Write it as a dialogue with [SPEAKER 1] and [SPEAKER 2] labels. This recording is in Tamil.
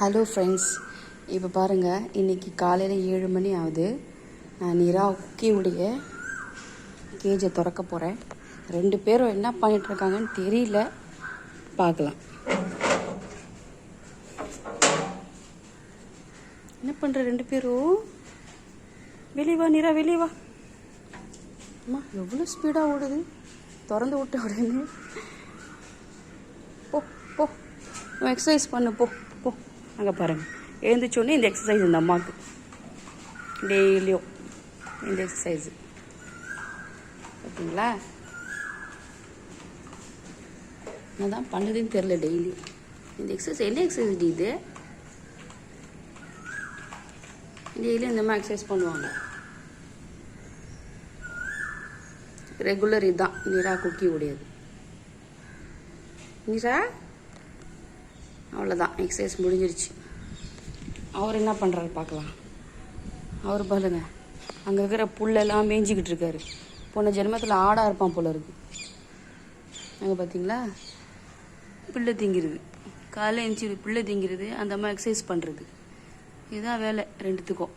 [SPEAKER 1] ஹலோ ஃப்ரெண்ட்ஸ், இப்போ பாருங்கள், இன்றைக்கி காலையில் 7 மணி ஆகுது. நான் நிரா குக்கியுடைய கேஜை திறக்க போகிறேன். 2 பேரும் என்ன பண்ணிகிட்ருக்காங்கன்னு தெரியல, பார்க்கலாம். என்ன பண்ணுற 2 பேரும்? வெளியே வா நிரா, வெளியே வா. அம்மா எவ்வளோ ஸ்பீடாக ஓடுது, திறந்து விட்ட உடனே. போ போ, எக்ஸசைஸ் பண்ணு, போ போ. அங்கே பாருங்கள், எழுந்திரிச்சோடனே இந்த எக்ஸசைஸ் இந்த அம்மாவுக்கு டெய்லியும் இந்த எக்ஸசைஸு பார்த்தீங்களா? என்ன தான் பண்ணுதுன்னு தெரில. டெய்லி இந்த எக்ஸசைஸ் என்ன எக்ஸசைஸ் இது? டெய்லியும் இந்த மாதிரி எக்ஸசைஸ் பண்ணுவாங்க. ரெகுலர் இதுதான் நிரா குக்கி உடையது. நிரா அவ்வளோதான், எக்ஸசைஸ் முடிஞ்சிருச்சு. அவர் என்ன பண்ணுறாரு பார்க்கலாம். அவர் பாருங்க, அங்கே இருக்கிற புல்லெல்லாம் மேய்ஞ்சிக்கிட்டு இருக்காரு. போன ஜென்மத்தில் ஆடாக இருப்பான் போல இருக்கு. அங்கே பார்த்தீங்களா, புல்லை திங்கிறது. காலையில் எழுந்துச்சி புல்லை திங்கிறது, அந்த மாதிரி எக்ஸசைஸ் பண்ணுறது. இதுதான் வேலை 2த்துக்கும்.